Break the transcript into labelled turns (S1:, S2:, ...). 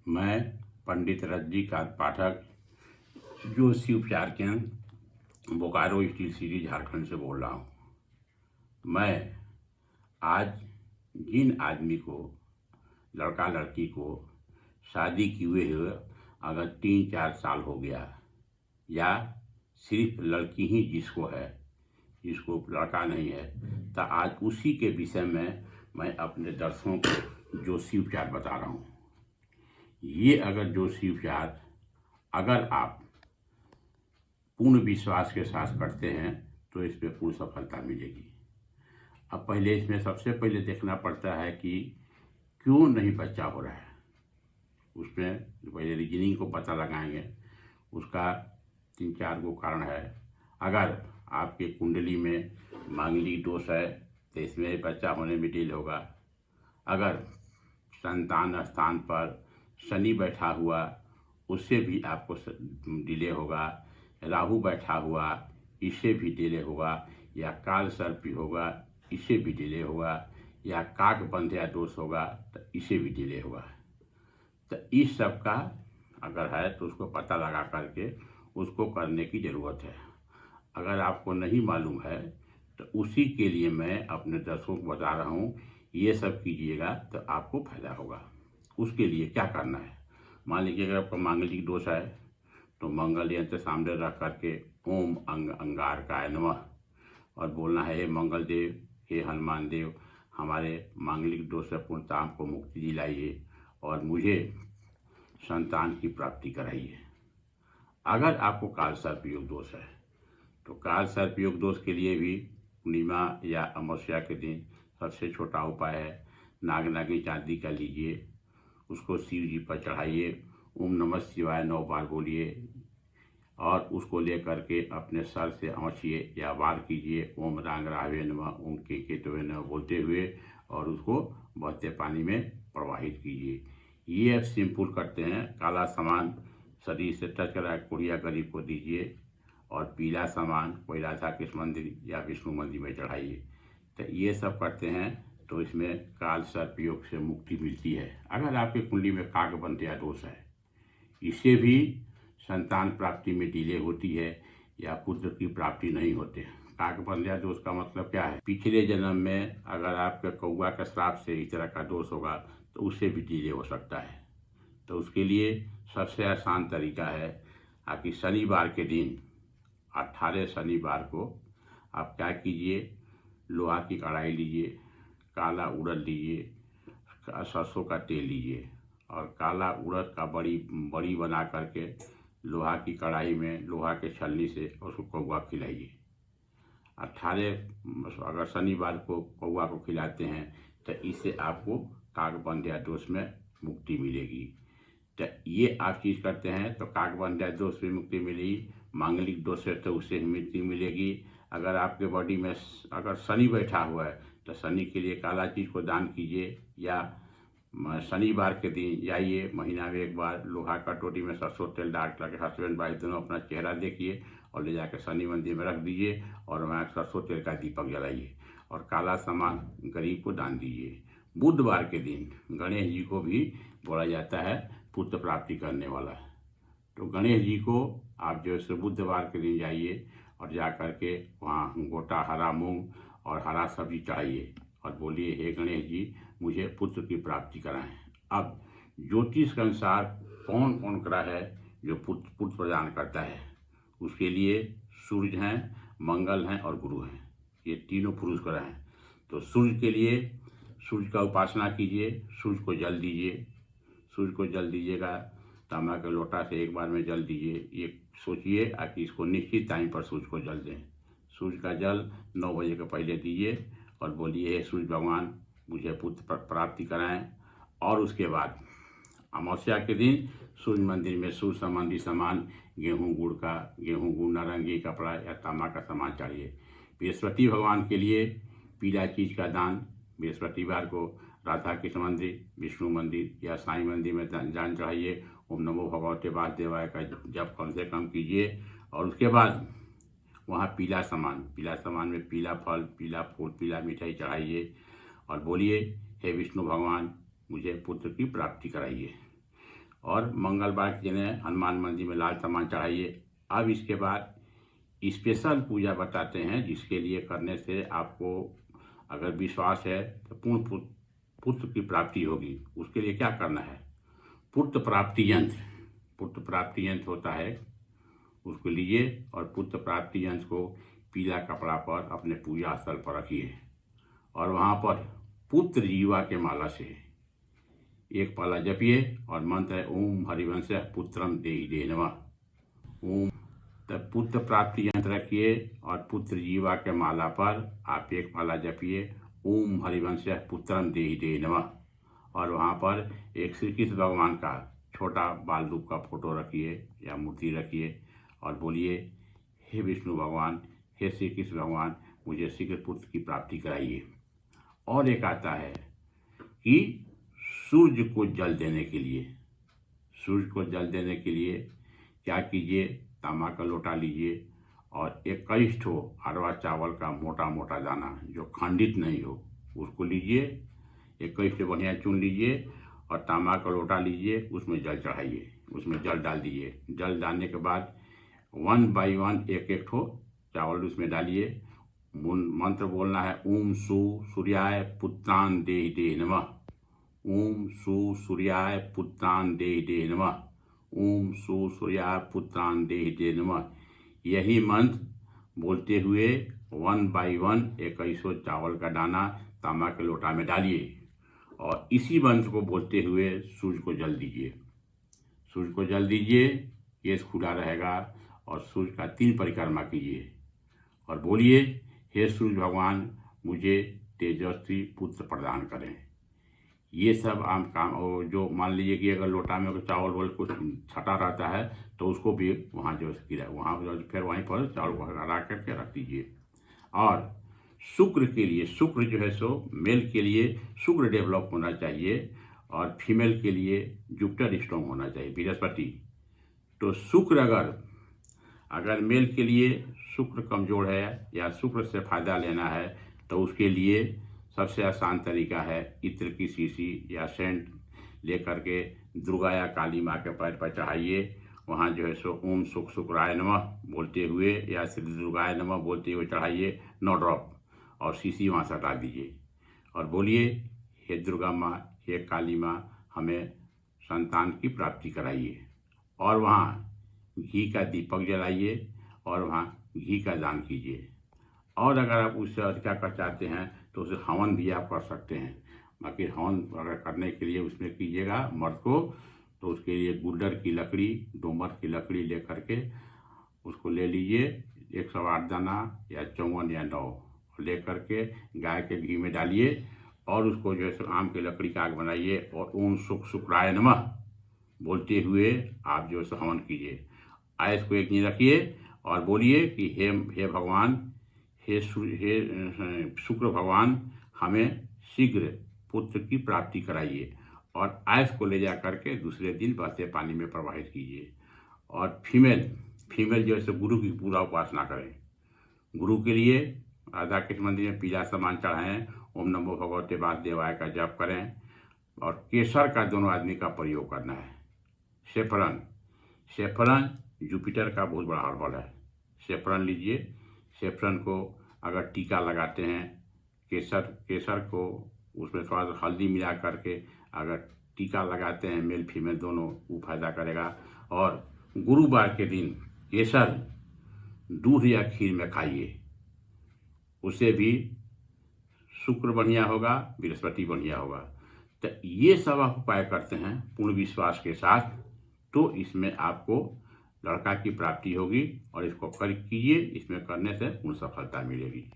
S1: मैं पंडित रजनीकांत पाठक जोशी उपचार केंद्र बोकारो स्टील सिटी झारखंड से बोल रहा हूँ। मैं आज जिन आदमी को लड़का लड़की को शादी किए हुए अगर 3-4 साल हो गया या सिर्फ लड़की ही जिसको है, जिसको लड़का नहीं है, तो आज उसी के विषय में मैं अपने दर्शकों को जोशी उपचार बता रहा हूँ। ये अगर जोशी उपचार अगर आप पूर्ण विश्वास के साथ करते हैं तो इसमें पूर्ण सफलता मिलेगी। अब पहले इसमें सबसे पहले देखना पड़ता है कि क्यों नहीं बच्चा हो रहा है। उसमें पहले रीजनिंग को पता लगाएंगे। उसका 3-4 गो कारण है। अगर आपके कुंडली में मांगलिक दोष है तो इसमें बच्चा होने में डिले होगा। अगर संतान स्थान पर शनि बैठा हुआ उससे भी आपको डिले होगा। राहु बैठा हुआ इससे भी डिले होगा, या काल सर्प होगा इससे भी डिले होगा, या काक बंध्या दोष होगा तो इससे भी डिले होगा। तो इस सब का अगर है तो उसको पता लगा करके उसको करने की ज़रूरत है। अगर आपको नहीं मालूम है तो उसी के लिए मैं अपने दर्शकों को बता रहा हूँ। ये सब कीजिएगा तो आपको फायदा होगा। उसके लिए क्या करना है, मान लीजिए अगर आपका मांगलिक दोष है तो मंगल यंत्र सामने रख करके ओम अंगारकाय नमः और बोलना है, हे मंगल देव, हे हनुमान देव, हमारे मांगलिक दोष से पूर्णतः हमको मुक्ति दिलाइए और मुझे संतान की प्राप्ति कराइए। अगर आपको काल सर्प योग दोष है तो काल सर्प योग दोष के लिए भी पूर्णिमा या अमावस्या के दिन सबसे छोटा उपाय है, नाग नागी चांदी का लीजिए, उसको शिव जी पर चढ़ाइए, ओम नमः शिवाय 9 बार बोलिए और उसको लेकर के अपने सर से आँचिए या वार कीजिए, ओम रांग रावे नमः, ओम के केतवे नमः बोलते हुए और उसको बहते पानी में प्रवाहित कीजिए। ये अब सिंपल करते हैं। काला सामान शरीर से टच करा कुड़िया गरीब को दीजिए और पीला सामान कोई राधा कृष्ण मंदिर या विष्णु मंदिर में चढ़ाइए। तो ये सब करते हैं तो इसमें काल सर्प योग से मुक्ति मिलती है। अगर आपके कुंडली में काक बंध्या दोष है, इससे भी संतान प्राप्ति में डिले होती है या पुत्र की प्राप्ति नहीं होते। काक बंध्या दोष का मतलब क्या है, पिछले जन्म में अगर आपके कौआ के श्राप से इस तरह का दोष होगा तो उससे भी डिले हो सकता है। तो उसके लिए सबसे आसान तरीका है आपकी शनिवार के दिन 18 शनिवार को आप क्या कीजिए, लोहा की कढ़ाई लीजिए, काला उड़द लीजिए, सरसों का तेल लीजिए और काला उड़द का बड़ी बना करके लोहा की कढ़ाई में लोहा के छलनी से उसको कौआ खिलाइए। 18 अगर शनिवार को कौआ को खिलाते हैं तो इससे आपको काक बंध्या दोष में मुक्ति मिलेगी। तो ये आप चीज़ करते हैं तो काक बंध्या दोष से मुक्ति मिलेगी, मांगलिक दोष से तो उससे मुक्ति मिलेगी। अगर आपके बॉडी में अगर शनि बैठा हुआ है तो शनि के लिए काला चीज़ को दान कीजिए, या शनिवार के दिन जाइए महीना में एक बार लोहा का टोटी में सरसों तेल डाल करके हस्बैंड वाइफ दोनों अपना चेहरा देखिए और ले जाकर शनि मंदिर में रख दीजिए और वहाँ सरसों तेल का दीपक जलाइए और काला सामान गरीब को दान दीजिए। बुधवार के दिन गणेश जी को भी बोला जाता है पुत्र प्राप्ति करने वाला। तो गणेश जी को आप जो है बुधवार के दिन जाइए और जा करके वहाँ गोटा हरा मूंग और हरा सब्जी चढ़ाइए और बोलिए, हे गणेश जी, मुझे पुत्र की प्राप्ति कराएं। अब ज्योतिष के अनुसार कौन कौन ग्रह है जो पुत्र प्रदान करता है, उसके लिए सूर्य हैं, मंगल हैं और गुरु हैं। ये तीनों पुरुष ग्रह हैं। तो सूर्य के लिए सूर्य का उपासना कीजिए, सूर्य को जल दीजिए। सूर्य को जल दीजिएगा, तांबा के लोटा से एक बार में जल दीजिए। ये सोचिए कि इसको निश्चित टाइम पर सूर्य को जल दें। सूर्य का जल 9 बजे के पहले दीजिए और बोलिए, हे सूर्य भगवान, मुझे पुत्र प्राप्ति कराएं। और उसके बाद अमावस्या के दिन सूर्य मंदिर में सूर्य संबंधी सामान गेहूं गुड़ नारंगी कपड़ा या तांबा का सामान चाहिए। बृहस्पति भगवान के लिए पीला चीज का दान बृहस्पतिवार को राधा कृष्ण मंदिर, विष्णु मंदिर या साईं मंदिर में दान चढ़ाइए। ओम नमो भगवते वासुदेवाय का जप कम से कम कीजिए। और उसके बाद वहाँ पीला सामान में पीला फल, पीला फूल, पीला मिठाई चढ़ाइए और बोलिए, हे विष्णु भगवान, मुझे पुत्र की प्राप्ति कराइए। और मंगलवार के दिन हनुमान मंदिर में लाल सामान चढ़ाइए। अब इसके बाद स्पेशल पूजा बताते हैं जिसके लिए करने से आपको अगर विश्वास है तो पूर्ण पुत्र की प्राप्ति होगी। उसके लिए क्या करना है, पुत्र प्राप्ति यंत्र होता है, उसको लीजिए और पुत्र प्राप्ति यंत्र को पीला कपड़ा पर अपने पूजा स्थल पर रखिए और वहाँ पर पुत्र जीवा के माला से एक पाला जपिए और मंत्र है ओम हरिवंश पुत्रम देहि दे नमः। ओम तब पुत्र प्राप्ति यंत्र रखिए और पुत्र जीवा के माला पर आप एक माला जपिए ओम हरिवंश पुत्रम देहि दे नमः और वहाँ पर एक श्री कृष्ण भगवान का छोटा बाल रूप का फोटो रखिए या मूर्ति रखिए और बोलिए हे विष्णु भगवान, हे श्री कृष्ण भगवान, मुझे शीघ्र पुत्र की प्राप्ति कराइए। और एक आता है कि सूर्य को जल देने के लिए क्या कीजिए, तांबा का लोटा लीजिए और 21 ठो अरवा चावल का मोटा मोटा दाना जो खंडित नहीं हो उसको लीजिए, 21 ठो बढ़िया चुन लीजिए और तांबा का लोटा लीजिए, उसमें जल चढ़ाइए, उसमें जल डाल दीजिए। जल डालने के बाद 1 बाई 1 एक ठो चावल उसमें डालिए। मंत्र बोलना है ओम सु सूर्याय पुत्रान देहि देहि नमः, ओम सु सूर्याय पुत्रान देहि देहि नमः, ओम सु सूर्याय पुत्रान देहि देहि नमः। यही मंत्र बोलते हुए 1 बाई 1 21 चावल का दाना तांबा के लोटा में डालिए और इसी मंत्र को बोलते हुए सूर्य को जल दीजिए। केस खुला रहेगा और सूर्य का 3 परिक्रमा कीजिए और बोलिए हे सूर्य भगवान, मुझे तेजस्वी पुत्र प्रदान करें। ये सब आम काम। और जो मान लीजिए कि अगर लोटा में चावल वावल कुछ छटा रहता है तो उसको भी वहाँ जो गिरा वहाँ फिर वहीं पर चावल को हटा करके रख दीजिए। और शुक्र के लिए, शुक्र जो है सो मेल के लिए शुक्र डेवलप होना चाहिए और फीमेल के लिए जुपिटर स्ट्रॉन्ग होना चाहिए, बृहस्पति। तो शुक्र अगर मेल के लिए शुक्र कमज़ोर है या शुक्र से फ़ायदा लेना है तो उसके लिए सबसे आसान तरीका है इत्र की शीशी या सेंट ले करके दुर्गा या काली माँ के पैर पर चढ़ाइए। वहाँ जो है सो ओम शुक्राय नमः बोलते हुए या श्री दुर्गाय नमः बोलते हुए चढ़ाइए 9 ड्रॉप और शीशी वहाँ से हटा दीजिए और बोलिए हे दुर्गा माँ, हे काली माँ, हमें संतान की प्राप्ति कराइए। और वहाँ घी का दीपक जलाइए और वहाँ घी का दान कीजिए। और अगर आप उससे अधिक कर चाहते हैं तो उसे हवन भी आप कर सकते हैं। बाकी हवन अगर करने के लिए उसमें कीजिएगा मर्द को, तो उसके लिए गुल्लर की लकड़ी, डोमर की लकड़ी ले करके उसको ले लीजिए, 108 दाना या 54 या 9 ले करके गाय के घी में डालिए और उसको जो है आम की लकड़ी का आग बनाइए और ओम शुक्राय नमः बोलते हुए आप जो है हवन कीजिए। आयस को एक दिन रखिए और बोलिए कि हे भगवान, हे शुक्र भगवान, हमें शीघ्र पुत्र की प्राप्ति कराइए और आयस को ले जा करके दूसरे दिन बहते पानी में प्रवाहित कीजिए। और फीमेल जो है गुरु की पूरा उपासना करें। गुरु के लिए राधा कृष्ण मंदिर में पीला सामान चढ़ाएं, ओम नमो भगवते वासुदेवाय का जप करें और केसर का दोनों आदमी का प्रयोग करना है। सेफरन जुपिटर का बहुत बड़ा हर्बल है। सेफरन लीजिए, सेफरन को अगर टीका लगाते हैं, केसर को उसमें थोड़ा सा हल्दी मिला करके अगर टीका लगाते हैं मेल फीमेल दोनों, वो फायदा करेगा। और गुरुवार के दिन केसर दूध या खीर में खाइए, उससे भी शुक्र बढ़िया होगा, बृहस्पति बढ़िया होगा। तो ये सब आप उपाय करते हैं पूर्ण विश्वास के साथ, तो इसमें आपको लड़का की प्राप्ति होगी और इसको कर कीजिए, इसमें करने से पूर्ण सफलता मिलेगी।